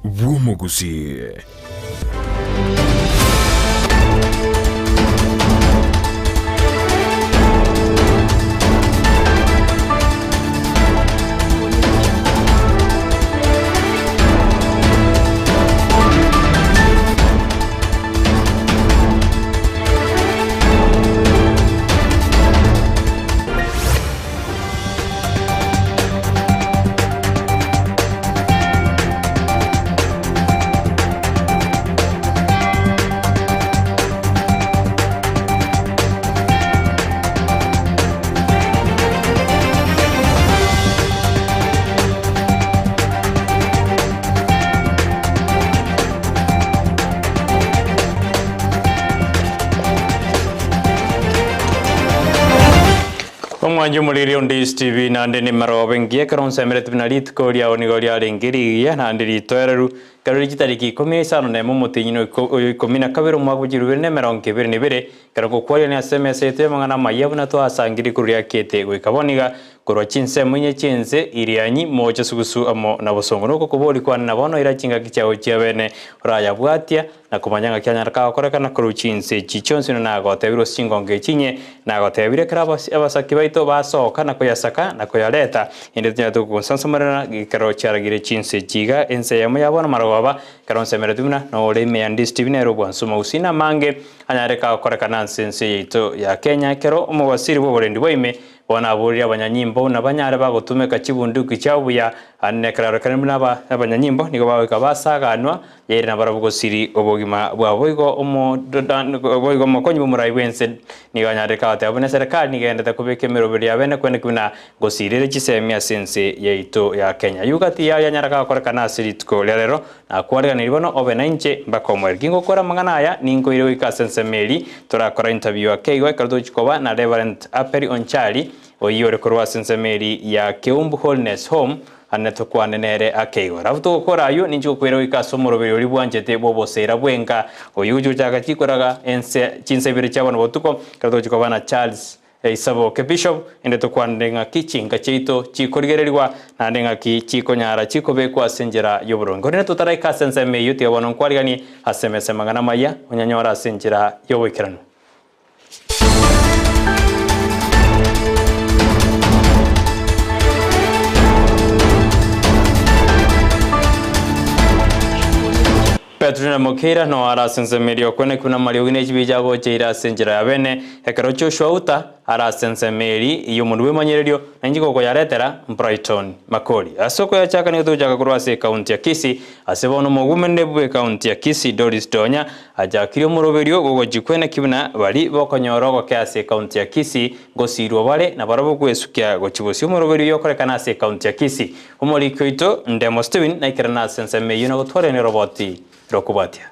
Gusii. Mwanju muliri on Ndizi TV nande ni marobengie karon semeret binalit koria onigoria lengiriya nande ritoereru karori gitariki 15 na mu mutinyino 12 mwaka jiruwe ne meronke bere ne bere karako kwaria ne SMS ete mangana mayabuna to asangiri kuria kete gwikaboniga korwa chinse munye chinse irianyi moja sugusu amo na bosongo no kokobori kwa na bono irachinga kichao chiabene raya bwatia na kumanyanga kyanya ka korekana koru chinse chichonse na gotebiro singonge chinye na gotebire krabo abasaki baito basoka na koyasaka na koyaleta indetinya to konsansamarana gikaro charagire chinse chiga Ensa Eyemo yabona marogaba karon semeretumna no oleme ya Ndizi TV ne robo nsuma usina mange anyareka korekana sense yito ya Kenya kero umubasiri bo borendi boime bona aburira abanyanyimbo nabanyare bagotumeka kibunduki cyabuya anekraro kanimuna abanyanyimbo nigo baweka basaganwa yeri na barabugo siri obogima bwaboigo boigo makonyi bumurai wense nigo anyare kawate abone serikali nigenda kubeke mirobiri abene kwene kuna gosirire kisemia sense yeito ya Kenya yugati ya nyaraka korekana siri tuko lero na kwarega niribono obenanje bakomwer kingo kora mangana aya ningo iro ikasense meli turakora interview ya Keigo kardo chikoba na Reverend Aperi Onchali oyore korwa sense meli ya Keumbu Holiness Home aneto kwanenere Akeigo ravuto gukora ayo ninjo kwero ikasomoroberi uri bwanjete bobosera bwenga oyuju jaga kikoraga ense chinsebire cyabona botuko kardo chikoba na Charles Isabo ke bishop indeto kwandenga kichinga cheito chikorigererwa nandenga kichikonyara chikobekwa senjera yoburongo ne tutara ikasense meyo tiyabona kwariani asemese magana maya onyanyora senjera yobekirano Petrina Mokera no ara sense medio kone kuna mariogine chibijago cheira senjera yabene hekarocho shwauta ara sense meri iyo munwe manyererio nanjiko ko yaretera Brighton Makori asoko ya chaka ni tujaga kurwase county ya Kisii asebono mogumende bwe county ya Kisii Doris Donya ajakiri muroberio gogo jikwene kibuna bali bokonyorogo kyase county ya Kisii gosirwa bale na barabo kwesukia gochibosi muroberio korekana se county ya Kisii umoli kyoito ndemo Steven na ikirana sense meyo no gotware ne roboti rokubatia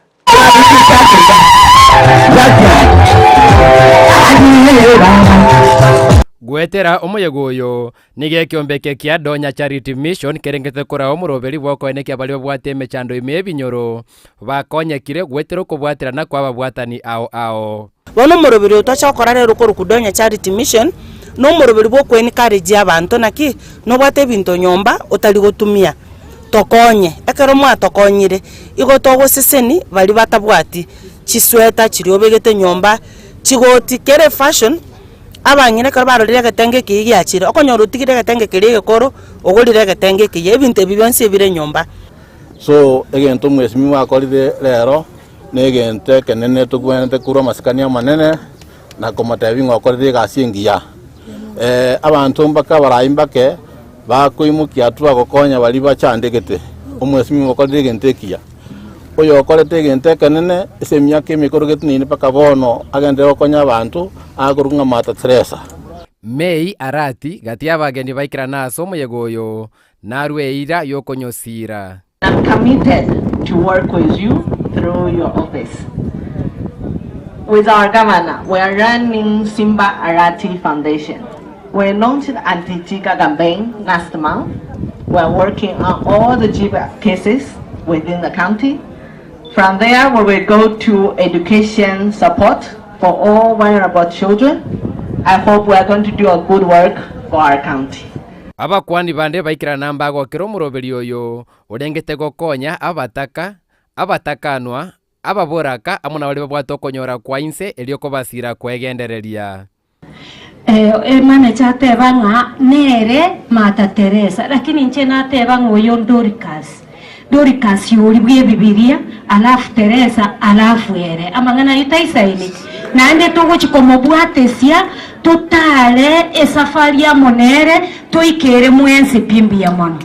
gwetera umuyegoyo nige kyombeke kya Donya Charity Mission kerengete kora omuroberi bwoko kya bali bwate mechando imebinyoro bakonyekire gwetera kubwatirana kwa babwatani ao bono muroberi utachakora rero ku Donya Charity Mission no muroberi bwoko encourage abantu naki no bwate binto nyomba utali gotumia tokonye ekero mwa tokonyire igo togo seseni bali batabwati chisweta chiriobegete nyomba chigoti kere fashion abanyine karo barorire gatenge kigi achire okonyoro tigire gatenge kirige koro ogorire gatenge kiye ebintu bibonse bire nyomba so egento mwesimi wakorire rero negente kenene tugwente kuro masikania manene na komatebi ngokorire gasingiya abantu mbaka barayimbake bakoimukia tu agokonya bali bachandegete omwesimi wakorire gentekia oyo okorete gente kenene esemia kemikorogetu nini paka bono agende okonya abantu agurunga mata Teresa Mei arati gatia bageni baikira naso muyegoyo narweira yokonyosira. I'm committed to work with you through your office. With our governor, we are running Simba Arati Foundation. We launched an anti-Jiga campaign last month. We are working on all the Jiga cases within the county. From there, we will go to education support for all vulnerable children. I hope we are going to do a good work for our county. abakwani bande baikira namba gokero muroberi uyu urengete gokonya abatakanwa ababoraka amuna bali babwato konyora kwa inse elioko basira kwegendereria Emane chateba nga nere Mata Teresa lakini nche nateba ngoyo Doricas yuri bwe Bibilia alafu Teresa alafu ere amangana yutaisaini nande togo chikomo bwatesia totale esafari ya monere toikere mwensi pimbi ya mono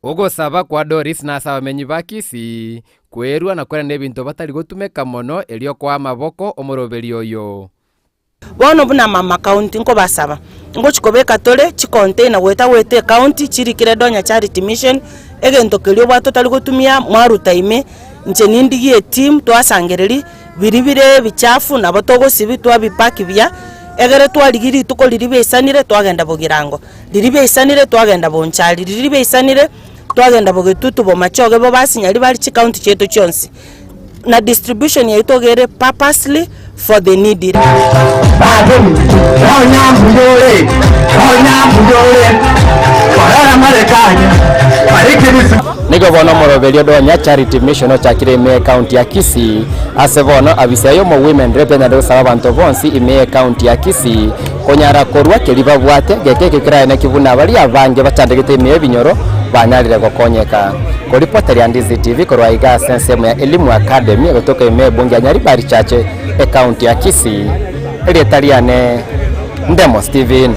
Ogo saba kwa Doris na saba menyi ba Kisii kwerua na kwera nebinto batari gotumeka mono elio kwa maboko omuroberi oyo bono buna mama county nko basaba ngo chikobeka tole chikontaina wete county chirikire Donya Charity Mission egento kelio bwato tali gotumia mwaru time nche nindigie team twasangereri biribire bichafu na botogo sibi twabipaki bya egere twaligiri tukoliribe isanire twagenda bogirango liribe isanire twagenda bonchali liribe isanire twagenda bogetutu bo machoge bo basinyali bali chi county cheto chonsi na distribution ya itogere purposely for the needy. Nigo bono moroberio Donya Charity Mission chakire Eyemo County ya Kisii ase bono abisayo mo women representative sabanto bonsi Eyemo County ya Kisii konyara korwa keliba bwate gekeke kiraene kibuna bali abange bachandegete Eyemo binyoro banyarire gokonyeka koripota ya Ndizi TV korwa iga sensemu ya Elimu Academy kutoka Eyemo bunge nyari bari chache County ya Kisii Elietariane Ndemo Steven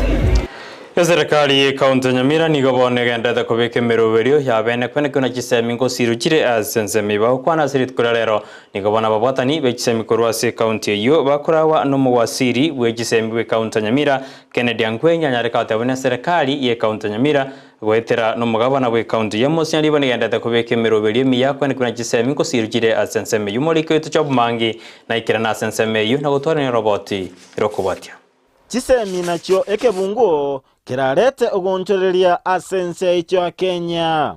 Serikali County Nyamira nigo bonegenda kubika miroberio ya bene kwene kuna chisemi ngo sirukire asensemi ba kwana sirit kuralero nigo bona babwatani be chisemi kurwase county yo bakurawa no muwasiri we chisemi we County Nyamira Kennedy Angwenya nyareka tabone serikali ye County Nyamira gwetera no mugabana we county ya Mosiani bonegenda kubika miroberio miya kwene kuna chisemi ngo sirukire asensemi yumolike tuchobumangi na ikira na asensemi yo na gutwara roboti irokubatia chisemi nacho ekebungo kirarete ogonchoreria asense icho Kenya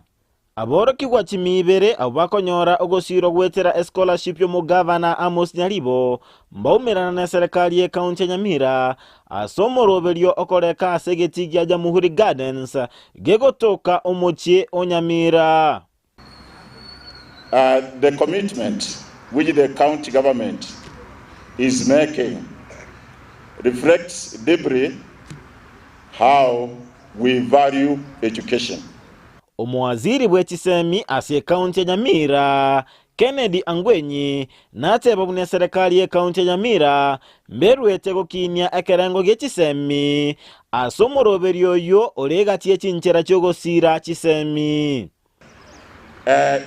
aboro kigwa chimibere abakonyora ogosiro gwetera scholarship yo mugavana Amos Nyaribo mbaumirana na serikali ye County Nyamira asomoroberio okoreka asegetigia Jamhuri Gardens gegotoka omochie Onyamira. The commitment which the county government is making reflects deeply how we value education. Omwaziri bwechisemi ase County Nyamira Kennedy Angwenyi nateba bune serikali ye County Nyamira mberwete gokinia ekerengo gechisemi asomoroberio yo oregatie chinchera chogosira chisemi.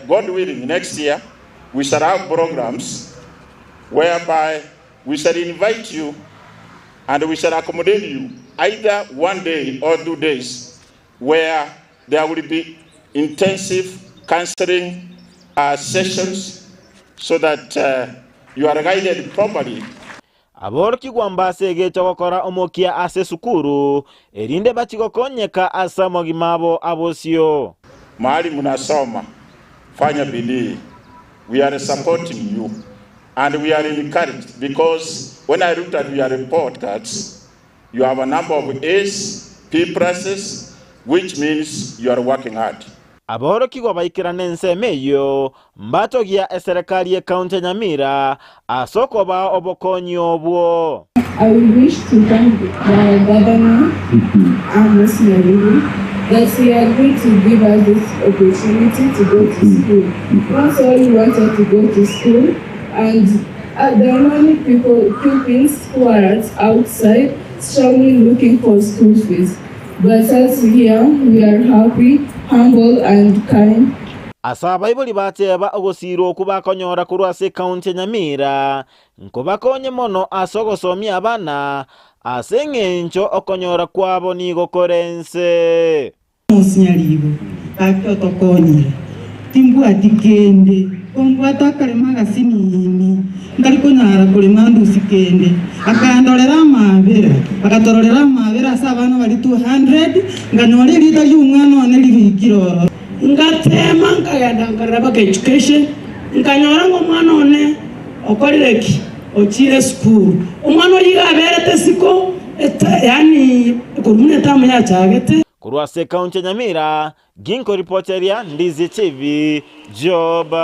God willing, next year we shall have programs whereby we shall invite you and we shall accommodate you either 1 day or 2 days where there will be intensive counseling sessions so that you are guided properly. Aborki gwambase gechokora omokia ase sukuru erinde bachigokonyeka asa mogimabo abosio. Mahali munasoma fanya bidii. We are supporting you and we are encouraged because when I looked at your report cards, you have a number of A's, P pluses, which means you are working hard. Aboro kigwa baikira nensemeyo mbatogia eserikali ye County Nyamira asoko ba obokonyi obwo. I wish to thank the governor Amos Nyaribo that he agreed to give us this opportunity to go to school. That's all we wanted to go to school, and there are many pupils who are outside struggling looking for school fees. But as here, we are happy, humble and kind. Asaba ibuli bateba ogosiro kubakonyora kurwase County Nyamira nkobakonye mono asogosomya abana asengencho okonyora kwabo nigo korense. Nyaribo atotokonyira timbu atikende ombwata akaremaga sinini ndariko nyara kurema ndusikende akandorera amabera akatororera amabera sabana bali 200 nganore lita y'umwana one libikiroro ngatema ngayadangara education nganyora ngo mwana one okorireki ochire school umwana yiga berete siko yani kurumune tamu ya chagete kurwase kaunti Nyamira ginko reporteria Ndizi TV Job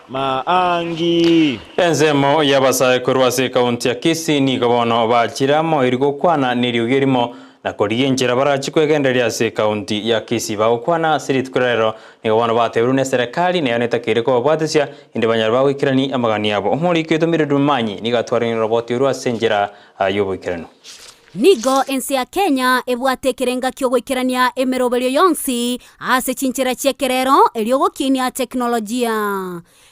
Maangi. Enzemo yabasaye kurwase kaunti ya Kisii ni gabono bachiramo iriko kwana niriugerimo na koriyenjera barachi kwegenderia se kaunti ya Kisii bagukwana sirit kurero ni gabono bateurune serikali ne yaneta kireko bwatesia inde banyarwa wikirani amagani yabo umuri kwitumire dumanyi ni gatwara ni roboti urwase njera ayobikirano. Nigo Ensa ya Kenya ebwate kirenga kyo gwikirania emerobelio yonsi ase chinchira chekerero eliogokinia teknolojia.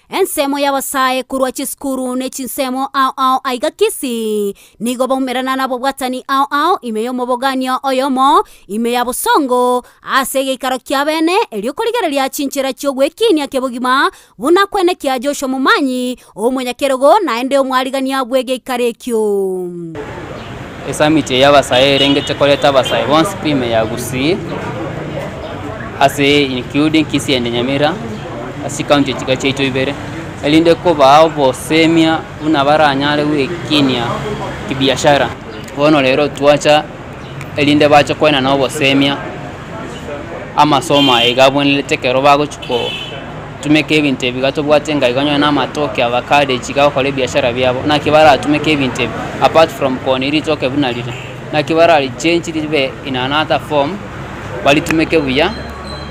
Ensemo yabasaye kurwa chiskuru ne chinsemo au aiga Kisii nigo bomerana nabo bwatani au imeyo moboganio oyomo imeya busongo ase gikaro kya bene eliokoligereria chinchira kyo gwekinia kebogima buna kwene kya Joshua Mumanyi omunyakerogo naende omwarigania bwege ikarekyo. Esamiti yabasaye rengete koleta basaye once prime ya Gusii ase including Kisii and Nyamira asi county chika cheito ibere elinde ko bao bosemia unabaranyale wekinia kibiashara bono lero tuacha elinde bacho kwena na bosemia ama soma egabonle tekero bago chuko tumeke ebintu bigato bwatenga iganyo na matoke abakade chika kole biashara byabo na kibara tumeke ebintu apart from koniri toke bunalire na kibara ali change libe in another form bali tumeke buya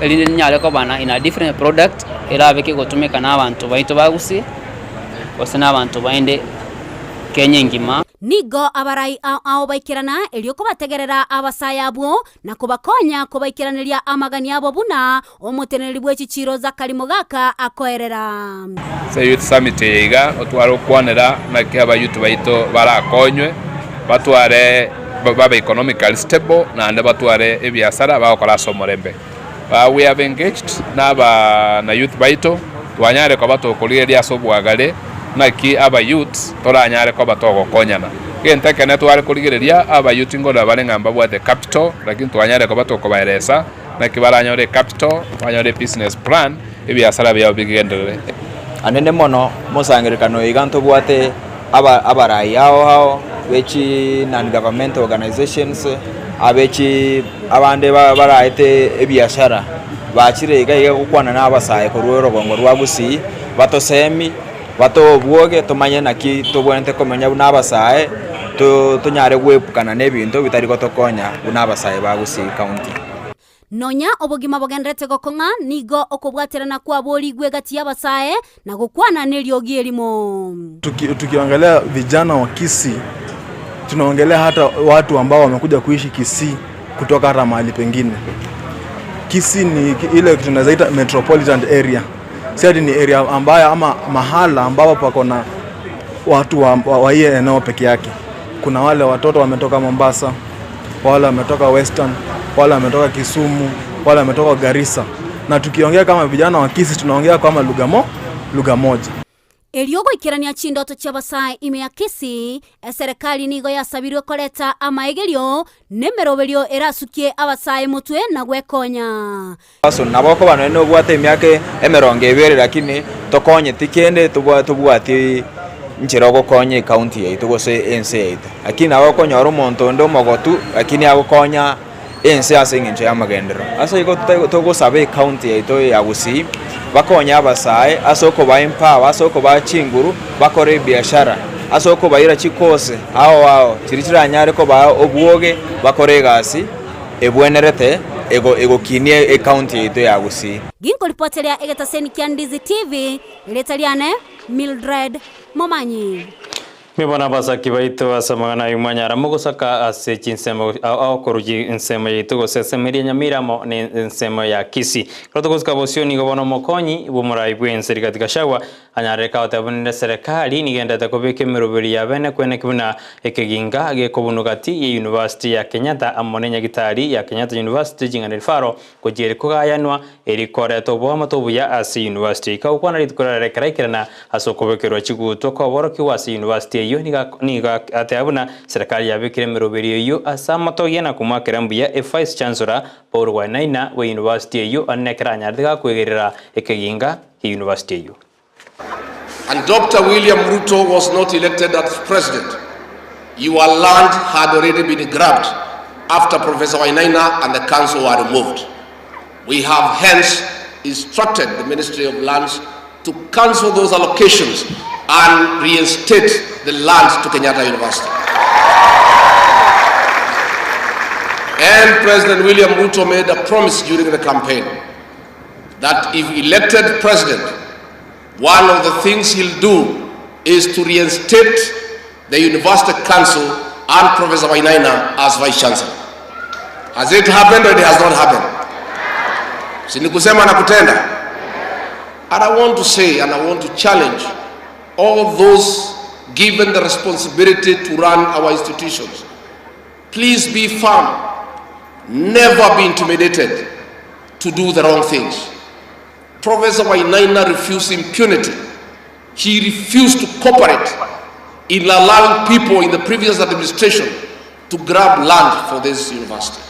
elinde nyale ko bana in a different product era beke gotumeka n'abantu baito bagusi osena abantu baende Kenya ngima. Nigo abarai au baikirana elioko bategerera abasaya abo na kubakonya kubaikiraniria amagani abo buna omuteneri bw'ekiciro za kalimo gaka akoerera. Youth Summit yiga otwaro kwanera na kaba youth baito barakonywe batware baba economically stable na ande batware ebiasara bakora somorembe. We have engaged na youth baito twanyare ko batokolieria sobwagale na ki aba youth toranyare ko batogokonyana gente kene tware kurigereria aba youth ngoda barengamba bwa the capital lakini twanyare ko batokobaeresa na ki baranyore capital banyore business plan ebiasara byabo bigendere anene mono musangirikano iganto bwate abarai hao bechi non government organizations abechi abande baraite ebiashara bachire iga gukwana n'abasaye ku rwego rwa Gusii batosemi bato bwoge tumanye naki tubonete komenya n'abasaye tunyare gwepukana n'ebintu bitari gotokonya n'abasaye ba Gusii county. Nonya obogima bogendrete gokonga nigo okobwaterana kwa boli gwegati y'abasaye na gukwana n'eliogi elimo. Tukiongelea vijana wa Kisii tunaongelea hata watu ambao wamekuja kuishi Kisii kutoka hata mahali pengine. Kisii ni ile tunazaita metropolitan area. Sasa ni area ambayo ama mahala ambapo pako na watu wa hiyo eneo peke yake. Kuna wale watoto wametoka Mombasa, wale wametoka Western, wale wametoka Kisumu, wale wametoka Garissa. Na tukiongea kama vijana wa Kisii tunaongea kama lugha moja. Eliogo ikirania chindoto cy'abasaye ime ya Kisii serikali nigo yasabirwe koleta amaegerio nemerobelio erasukie abasaye mutwe na gwekonya. Baso naboko bano no bwate myake emeronge ebere lakini tokonye tikende tubwati nchirogo konye county yaitu gose Ensa yaitu lakini abakonya oro monto ndo mogotu lakini abakonya Ensa asengenje amagendero asa iko togosabe county yaitu ya Gusii bakonya abasaye asoko ba empower asoko ba chinguru bakore biashara asoko bayira chikose hao chirichiranyare ko ba obwoge bakore gasi ebwenerete ego kinie county yetu ya Gusii. Ginko reporteria egetaseni kya Ndizi TV iletaliane Mildred Momanyi. Mibona basa kibaito asamagana yumanyara mugusaka ase chinsemo au koruji nsemo yitu gosesemeria Nyamira mo ne nsemo ya Kisii kroto kuska bosioni gobono mokonyi bumurai bwense katika shagwa anyare ka otabunde serikali nigenda takobeke meroberi ya bene kwene kibuna ekeginga ge kobunugati ya University ya Kenyatta amonenya gitari ya Kenyatta University jingana faro kujere kugayanwa eri koreto bo matobu ya ase University ka ukwana ritkora rekaraikirana asokobekero chiguto ko boroki wase University yo niga atabuna serikali ya bikire meroberi yo asama to yena kumakira mbuya vice chancellor Paul Wanaina we University yo annekranya diga kwegerera ekeginga University yo. And Dr. William Ruto was not elected as president. Your land had already been grabbed after Professor Wainaina and the council were removed. We have hence instructed the Ministry of Lands to cancel those allocations and reinstate the lands to Kenyatta University. And President William Ruto made a promise during the campaign that if elected president, one of the things he'll do is to reinstate the University Council and Professor Wainaina as Vice Chancellor. Has it happened or it has not happened? Sinikusema na kutenda. And I want to say and I want to challenge all those given the responsibility to run our institutions. Please be firm. Never be intimidated to do the wrong things. Professor Wainaina refused impunity. He refused to cooperate in allowing people in the previous administration to grab land for this university.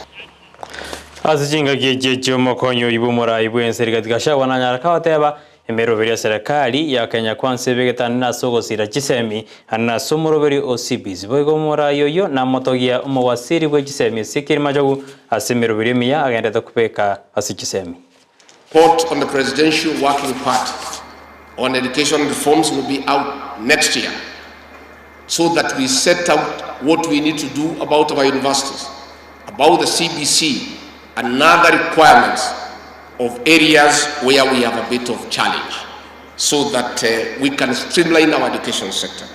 Asichinga kijecho mokonyo ibumura ibuenseri katika shawa na nyaraka wateba emeroveri ya serikali ya Kenya Kwanza begeta na sogo sira chisemi na somoroveri OCBs boigo mora yoyo na motogia umawasiri bwe chisemi sikiri majogu asemeroveri miya agenda kupeka asichisemi. Report on the Presidential Working Party on education reforms will be out next year, so that we set out what we need to do about our universities, about the CBC and other requirements of areas where we have a bit of challenge, so that we can streamline our education sector.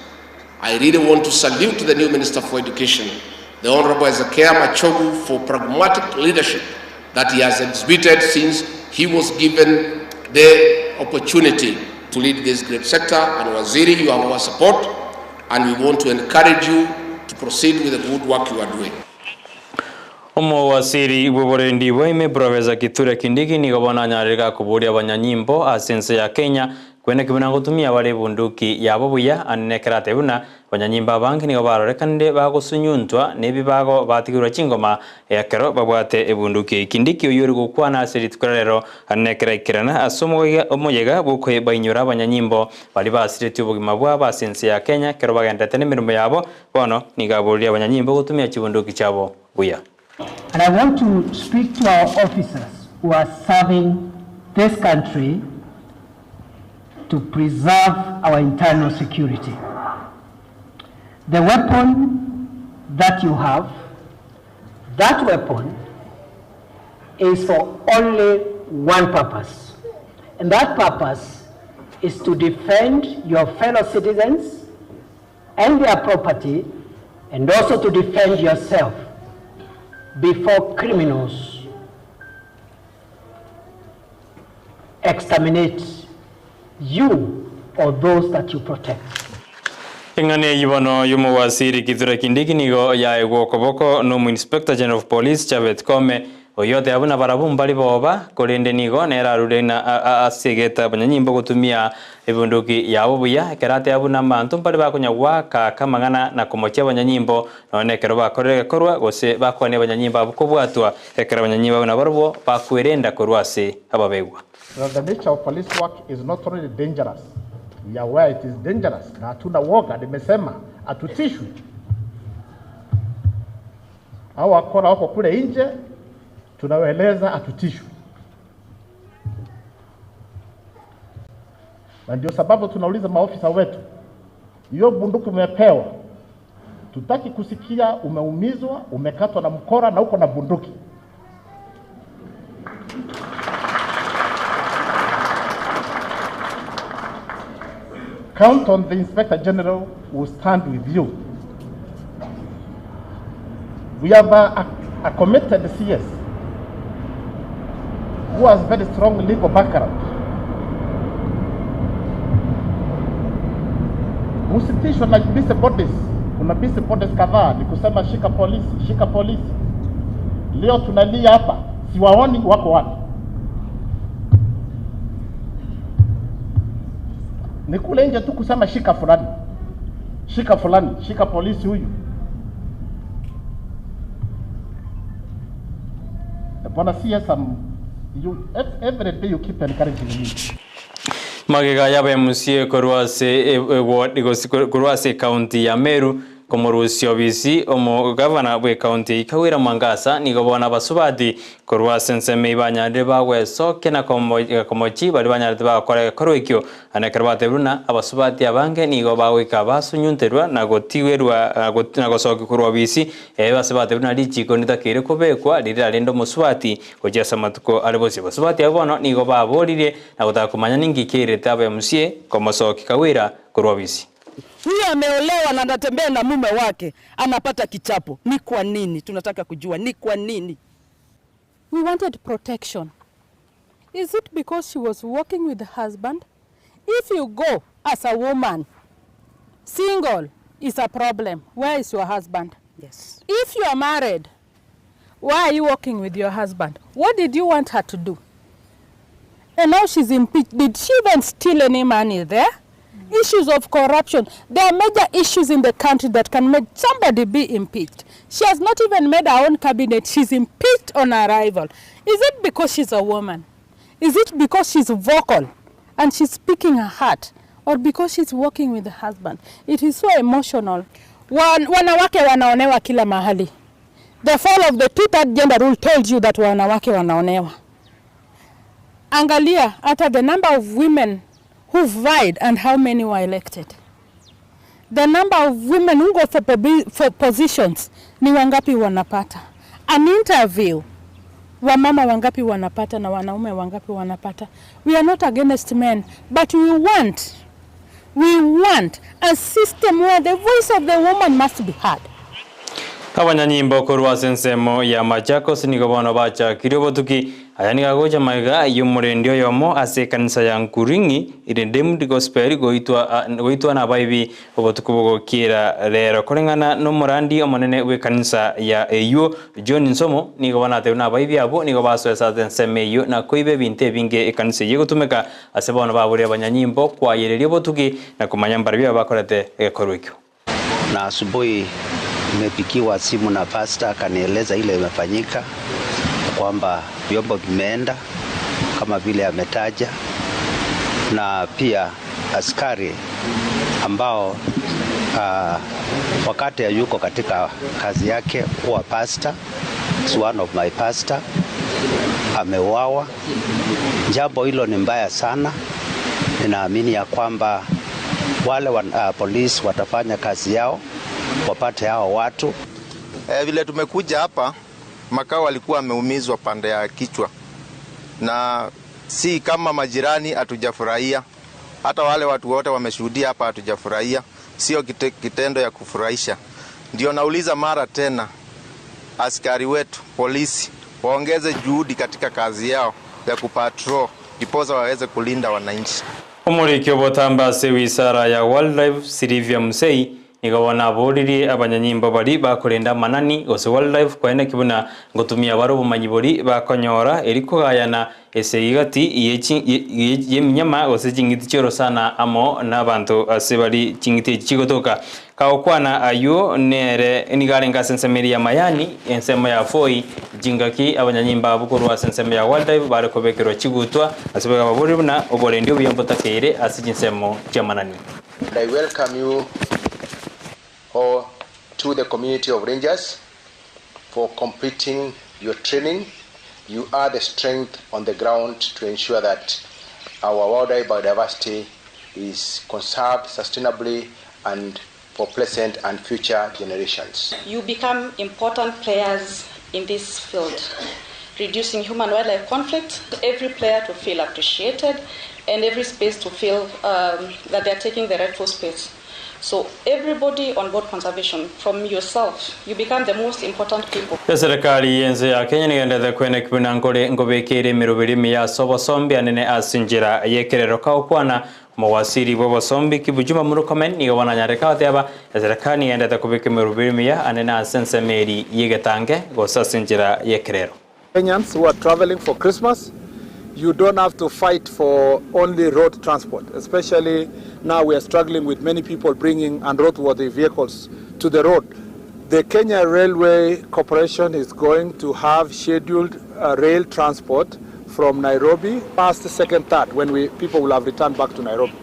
I really want to salute the new Minister for Education, the Honorable Ezekiel Machogu, for pragmatic leadership that he has exhibited since he was given the opportunity to lead this great sector. And Waziri, you have our support, and we want to encourage you to proceed with the good work you are doing. Umawasiri buborendi Eyemo Professor Kithure Kindiki ni gobona nyarika kuburia abanyanyimbo asense ya Kenya kwene kibina gutumia bari bunduki yabo buya anekerate buna abanyanyimba banki ni gobarorekande bagusunyuntwa nebibago batigirwa chingoma yakero babwate ebunduki Kindiki uyuri gukwana asiri tkorero anekera ikirana asomoga omuyega bukwe bainyura abanyanyimbo bali basiriti ubugima bwa basense ya Kenya kero bagendete nemirimo yabo bono ni gaburia abanyanyimbo gutumia chibunduki chabo buya. And I want to speak to our officers who are serving this country to preserve our internal security. The weapon that you have, that weapon is for only one purpose. And that purpose is to defend your fellow citizens and their property, and also to defend yourself before criminals exterminate you or those that you protect. Ingane yibono yumuwasiri Kithure Kindiki nigo ya egwokoboko no Inspector General of Police Chabet Kome oyote abuna barabumbali boba kolende nigo nera rudena asegeta abanyanyimbo gutumia ebunduki yabo buya kerate abuna mantu mpali bakunyagwa kamangana na kumokia abanyanyimbo none kero bakorera korwa gose bakwane abanyanyimbo abukobwatwa ekera abanyanyimbo na barbo bakwirenda korwase ababegwa. The nature of police work is not only dangerous, we are aware it is dangerous. Na hatuna woga, nimesema atutishwe. Hao wakora wako kule nje, tunawaeleza atutishwe. Na ndio sababu tunauliza maofisa wetu, hiyo bunduki umepewa, tutaki kusikia umeumizwa, umekatwa na mkora na uko na bunduki. Count on the Inspector General who will stand with you. We have a committed CS who has very strong legal background. Usitishwe na busy bodies. Kuna busy bodies kadhaa ni kusema shika polisi, shika polisi. Leo tunalia hapa, siwaoni wako wapi. Ni kule nje tu kusema shika fulani. Shika fulani, shika polisi huyu. Bwana CS, every day you keep encouraging me. Magega yabe musie korwase ward korwase county ya Meru komorusio bisi omo governor bwe county kawira mangasa nigo bona basubati korwa senseme ibanyade bagwesoke na komochi bali banyade bakore korwekyo anakarabate bruna abasubati abange nigo bawika basunyunterwa na gotiwerwa na gosoke korwa bisi basubati bruna lichiko nitakire kubekwa lirira lendo musubati kujasa matuko alebosi basubati abono nigo baborire na gutakumanya ningikire tabe musie komosoke kawira korwa bisi. Huyu ameolewa na anatembea na mume wake, anapata kichapo. Ni kwa nini? Tunataka kujua ni kwa nini. We wanted protection. Is it because she was working with the husband? If you go as a woman, single is a problem. Where is your husband? Yes. If you are married, why are you working with your husband? What did you want her to do? And now she's impeached. Did she even steal any money there? Issues of corruption. There are major issues in the country that can make somebody be impeached. She has not even made her own cabinet. She's impeached on arrival. Is it because she's a woman? Is it because she's vocal and she's speaking her heart? Or because she's working with the husband? It is so emotional. Wanawake wanaonewa kila mahali. The fall of the two-third gender rule told you that wanawake wanaonewa. Angalia, hata the number of women who vied and how many were elected. The number of women who go for positions, ni wangapi wanapata. An interview, wamama wangapi wanapata na wanaume wangapi wanapata. We are not against men, but we want a system where the voice of the woman must be heard. Kabanyanyimbo korwa sensemo ya Machakos nigo bono bacha kiryobotuki ayani gagoja maiga yumurendio yomo ase kanisa ya Nkuringi irendemu di gospel goitwa na baibi obotuku bogokira rero korengana no murandi omonene we kanisa ya Eyemo John Nsomo nigo banate na baibi abo nigo baso esa sensemeyo na koibe binte binge kanisa yegotumeka ase bono babure abanyanyimbo kwa yererio botuki na kumanyambara bya bakorete ekorwekyo na asubuhi nimepikiwa simu na pastor akanieleza ile imefanyika kwamba vyombo vimeenda kama vile ametaja, na pia askari ambao wakati yuko katika kazi yake kuwa pastor, is one of my pastor, ameuawa. Jambo hilo ni mbaya sana. Ninaamini ya kwamba wale polisi watafanya kazi yao wapate hao watu. Vile tumekuja hapa, makao walikuwa ameumizwa pande ya kichwa, na si kama majirani hatujafurahia, hata wale watu wote wameshuhudia hapa hatujafurahia. Sio kitendo ya kufurahisha. Ndio nauliza mara tena, askari wetu polisi waongeze juhudi katika kazi yao ya kupatrol ndiposa waweze kulinda wananchi. Umurikyo botambase wisara ya wildlife Silvia Musei nigabona boriri abanyanyimbo bari bakorenda manani gose wildlife kwene kibuna ngotumia baro bumanyibori bakonyora eriko gayana ese igati yeminyama gose jingiti cyoro sana amo nabantu asebari jingiti chigotoka kaokwana ayo nere nigarenga sensemeri ya mayani ensema ya foi jingaki abanyanyimba bukorwa sensema ya wildlife bare kobekero chigutwa asebega babori buna oborendio biyambotakere asijinsemo chamanani. I welcome you or to the community of rangers for completing your training. You are the strength on the ground to ensure that our wildlife biodiversity is conserved sustainably and for present and future generations. You become important players in this field, reducing human-wildlife conflict, every player to feel appreciated and every space to feel that they are taking the rightful space. So everybody on board conservation, from yourself, you become the most important people. Serikali yenze ya Kenya nigendete kwene kibuna ngobekere mirubirimi ya sobosombi anene asinjira yekerero kaokwana mawasiri bobosombi kibujuma murukomen nigo bananyareka ateba serikali nigendete kubeke mirubirimi ya anene asensemeri yegetange gosasinjira yekerero. Kenyans who are traveling for Christmas, you don't have to fight for only road transport, especially now we are struggling with many people bringing unroadworthy vehicles to the road. The Kenya Railway Corporation is going to have scheduled rail transport from Nairobi past the second, third, when people will have returned back to Nairobi.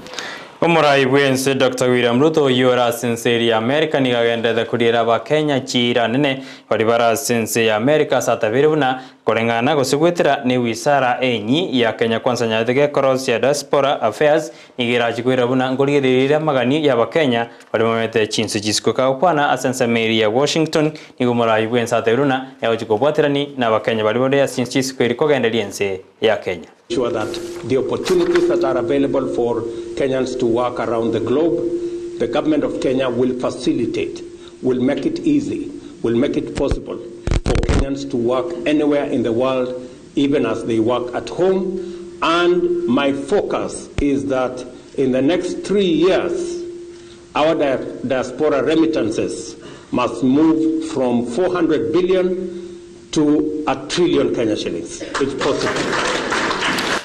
Umurai bwense Dr. William Ruto yora sincere America ni gagenda kurira ba Kenya chira nene bari bara sincere America satabire buna korengana gusugwetira ni wisara enyi ya Kenya kwanza nyathige cross ya diaspora affairs igiraji kwira buna ngorigirira magani ya ba Kenya bari momete chinsu jisiko ka kwana asensa meri ya Washington ni umurai bwense atabiruna ya ujikobwatirani na ba Kenya bari bode chinsu jisiko iriko gendelyense ya Kenya. Sure that the opportunities that are available for Kenyans to work around the globe, the government of Kenya will facilitate, will make it easy, will make it possible for Kenyans to work anywhere in the world, even as they work at home. And my focus is that in the next 3 years, our diaspora remittances must move from 400 billion to 1 trillion Kenya shillings. It's possible.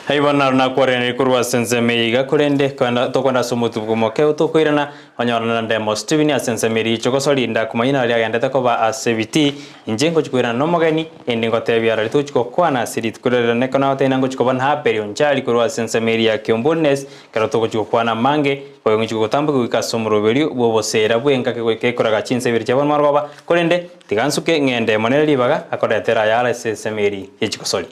Haiwana na kwarene kurwa sense meiga kurende kwanda tokonda sumutu kumoke utokwirana onyorana ndemo Steven asense meri chokosoli nda kumaina ali agenda takoba asebiti injengo chikwirana no magani endingo tebiara lituchiko kwana sirit kurere ne kana otena ngo chikoban ha perionchali kurwa sense meri ya kiombones karotoko chikwana mange koyo chiko tambu kukasomroberi bobosera bwenga ke koraga chinse biri chabon marwaba kurende tigansuke ngende moneli baga akodetera yala sense meri yechikosoli.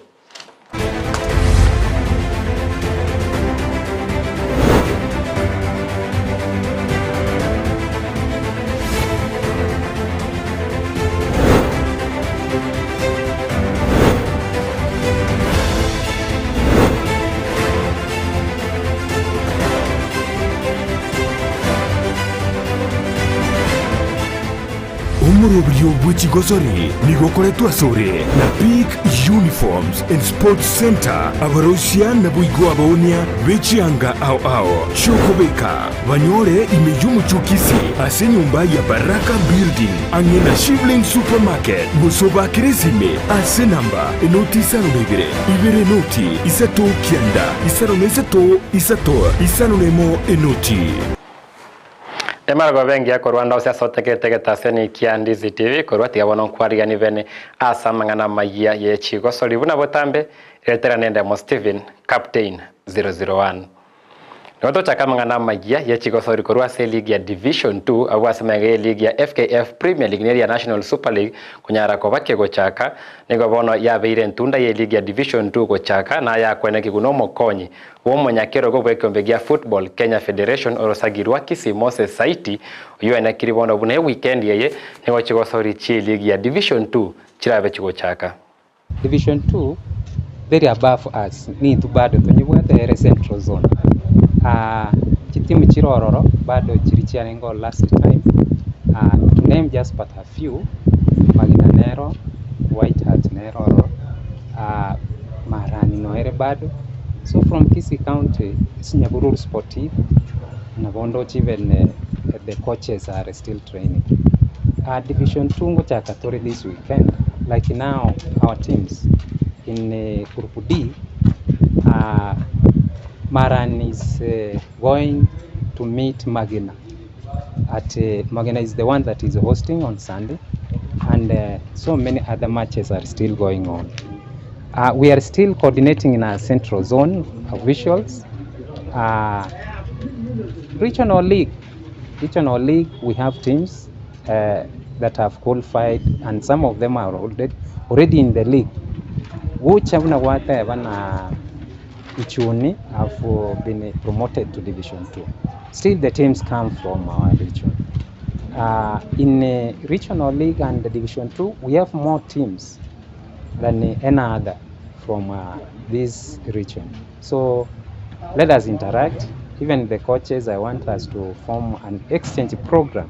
Umurobrio bw'ikigosori nigokoretwa sore na Peak Uniforms and Sports Center abarosia na buigwa baonia bechianga ao shokobeka banyore imejumu chukisi ase nyumba ya Baraka Building angena Shivling Supermarket musoba kiresime ase namba enoti sanonegere ibere noti isato kianda isanonemo enoti. Emara bengi ya Rwanda usia sote kete taseni kia Ndizi TV korwa tiga bono kwari yani bene asa mangana Amayia ye chigo soli buna botambe retera nende mo Steven Captain 001 Noto chaka mangana Amayia ye chigo soli korwa se league ya Division 2 awasa mege league ya FKF Premier League ya National Super League kunyara ko bakke go chaka nego bono ya beire ntunda ye league ya Division 2 go chaka na ya kwene kiguno mokonyi womo nyakero go bwekombegia Football Kenya Federation orosagirwa Kisii Society uyo na kiribono bune weekend yeye nego chigo soli chi league ya Division 2 chirabe chigo chaka Division 2 very above us ni tubado tunyibwete Central Zone chitimu chirororo bado chirichiane ngo last time to name just but a few Magina Nero White Hat Nero Marani Noere bado so from Kisii County Nyaburu Sportive na bondo even the coaches are still training Division 2 ngo chakatori this weekend like now our teams in Group D Maran is going to meet Magina at Magina is the one that is hosting on Sunday and so many other matches are still going on. We are still coordinating in our Central Zone officials. Regional League we have teams that have qualified and some of them are already in the league. Which have Ichuni have been promoted to Division 2. Still the teams come from our region. In Regional League and the Division 2, we have more teams than any other from this region. So let us interact. Even the coaches, I want us to form an exchange program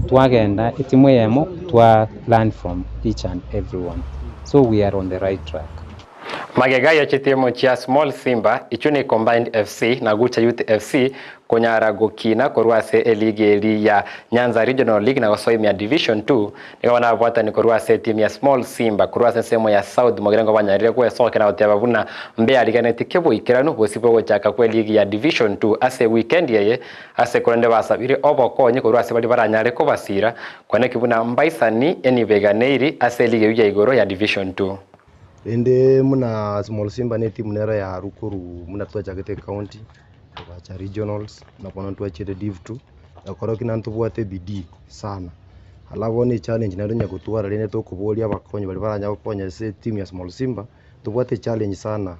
to agenda Eyemo to learn from each and everyone. So we are on the right track. Magega ya chitimu chia Small Simba ichuni Combined FC na Gucha Youth FC kunyara gokina korwase eligeli ya Nyanza Regional League na wasoimi ya Division 2 ni wana wata ni korwase timu ya Small Simba korwase semo ya South Mogirango wanyarire kwe soke na otiababuna mbea ligane tikebo ikiranu wosipo gochaka kwe ligi ya Division 2 ase weekend yeye ase kurende basabiri obo konye korwase bali baranyare ko basira kwane kibuna mbaisani eni veganeiri ase ligi ya igoro ya Division 2 Ende muna Small Simba ni timu nera ya Rukuru muna tuwa Chakete County tukacha regionals na pona tuachire div 2 yakoro kinantu bwate bidii sana alafu ni challenge na ndonya kutwara rene tukuboria abakonyi bali baranya bakonya se team ya Small Simba tubwate challenge sana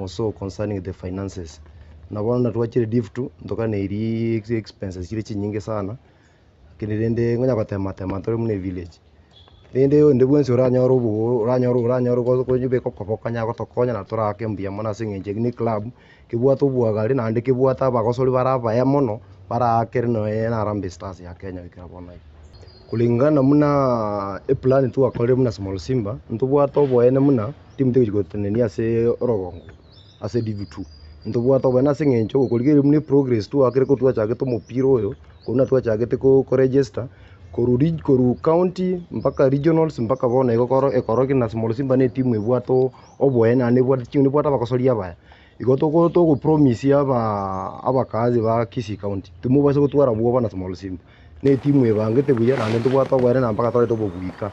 also concerning the finances na bona tuachire div 2 ndoka ne iri expenses kile chinyinge sana kinirende ngonya batema tore mune village rende yo ndibwense uranyoro ko nyube ko kopokanya gotokonya na turake mbia mana singenje ni club kibwatu bwaga ri nande kibwata bagosori baraba ya mono barakere no na Harambee Stars ya Kenya wikira bona kulingana muna plan tu akore muna Small Simba ntubwata boene muna timu tegotenia se Orogongo ase div2 ntubwata bana singenje gukurigire muni progress tu akire ko tuachage to mupiro oyo kuna tuachage te ko register koru county mpaka regionals mpaka bona ekoro kina Small Simba ne timu ebwato oboena ne bwata bakosoria baya igoto go promise abakazi ba Kisii County timu base gutwara bwo bana Small Simba ne timu ebangete buya na ndo bwata bwana mpaka tore to bugika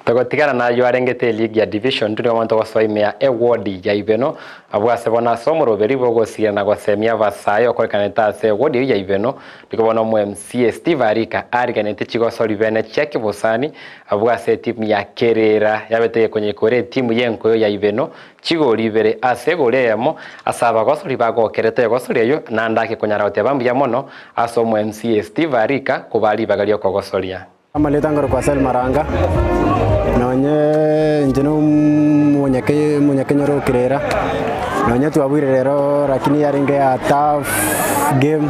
Togotigana na yo arengete league ya division turi wanto goswaimea award ya Eyemo abwase bona somoro beri bogosia na gosemia vasayo korekaneta se award ya Eyemo ndikobona mu MCA Steve Arika ariganete chigosori bene cheki bosani abwase timu ya Kerera yabete kwenye kore timu yenko ya Eyemo chigori bere asegoremo asaba gosori bagokerete gosori yo nandake konyara otebambu ya mono aso mu MCA Steve Arika kubali bagalio kogosoria amaletangaro kwa sel maranga nonye njeno munyakenyoro kirera nonye tuabwire rero lakini yaringe ya tough game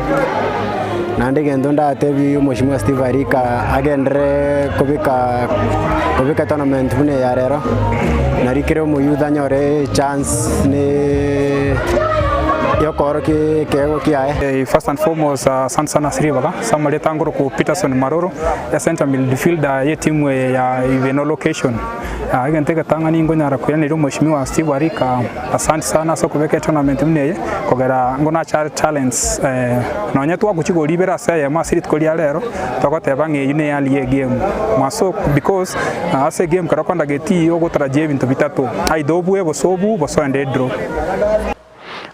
nande gendo ndatebi umushimwa Steve Arika agendere kubika tournament bune ya rero narikire mu youth anyore chance ne First and foremost, Sansana Srivaga, Samale Tangoro ku Peterson Maroro, a center midfielder ye team ya Eyemo location. Again take tangani ngona rakuyani rumo shimiwa Steve Arika, asante sana so kubeka tournament mneye kogera ngona talents nonya tu akuchigo libera saya masirit kolia lero tokote bange ine ali game maso because as a game karakonda geti yogo traje bintu bitatu aidobwe bosobu bosoende draw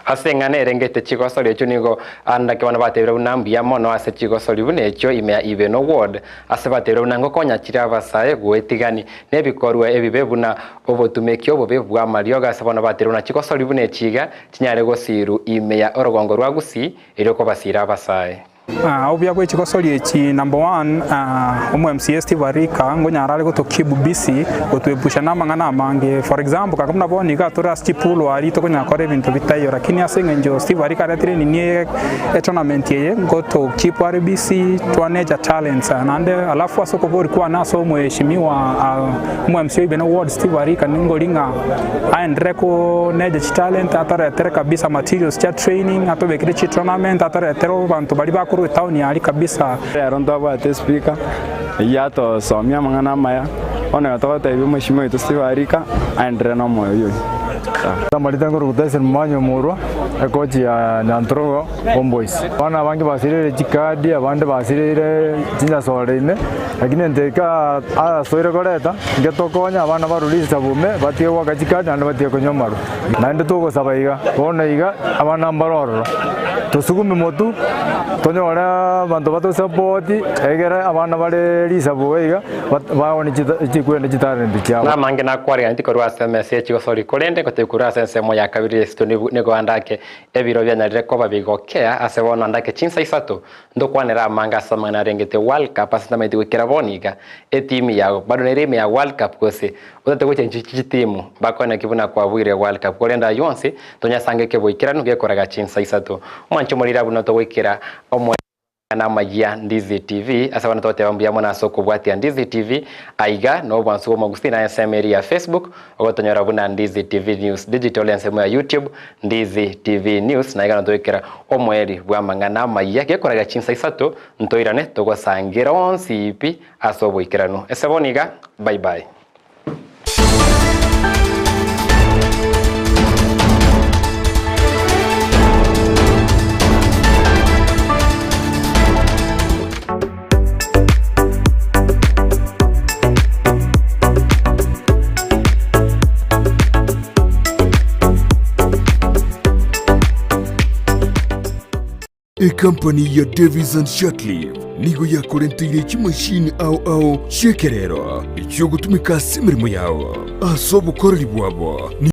asengane erengete chigosori echo nigo anda ke bana batebera unambi ya mono ase chigosori bune echo imea Eyemo ward ase batebera unango konya chira basaye gwetigani nebikorwa ebibebuna obotumekyo bobebwa marioga ase bana batebera una chigosori bune chiga chinyare gosiru imea Orogongo rwa Gusii eriko basira basaye obya bwe chigosori echi number 1 omu MCA Steve Arika ngonyarale go to keep busy gotwebusha namangana amange for example kakamna boni ga tora stipulo ali to konya kore bintu bitayo lakini asenga njo Steve Arika ratire ni tournament ye go to keep busy to manage talents and alafu asoko bori kwa naso mheshimiwa mu MCA Eyemo ward Steve Arika ningolinga aendre ko neje talent atare tere kabisa materials cha training atobekire chi tournament atare tero bantu bali bakuru town yali kabisa ronda ba te speaker yato somia mangana maya ona to ta ibi mheshimiwa ito Steve Arika aendre no moyo yo Tamalitango rutese mmanyo murwa ekochi ya Nyantrogo Homeboys bana bangi basirire chikadi abande basirire tinja soreine lakini ndeka soire koreta ngetokonya abana barulisa bume batie wakachikadi ande batie konyomaru nande tugo sabaiga bona iga abana mbaroro tusukume motu tonyora bantu bato support egera abana bare lisa buiga baoni chikwende chitarende chao na mange na kwari antikorwa SMS chigosori kolende kotekura sensemo ya kabiri nego andake ebiro bya nyarire ko babigokea asebona andake chinsa isato ndokwanera manga samana rengete World Cup asinamete wikira boniga etimi ya bado nerime ya World Cup kose utate goche nchichitimu bakona kibuna kwa bwire World Cup kolenda yonse tonya sange keboikira nugekoraga chinsa isato mwancho morira buno to wikira omo na Amayia Ndizi TV asabana tote bambia mona soko bwati ya Ndizi TV aiga no bwansu mo Gusii na SMR ya Facebook ogotonyora buna Ndizi TV News digital ensemo ya YouTube Ndizi TV News na igana toikera omweri bwa mangana Amayia gekoraga chinsa isato ntoirane togosangira onsi ipi asobo ikirano eseboniga bye bye. Company ya Davis and Shutleaf nigo yakorenteire chimashini ao shekerero icho gutumika simirimo yao asobukoreri bwabo.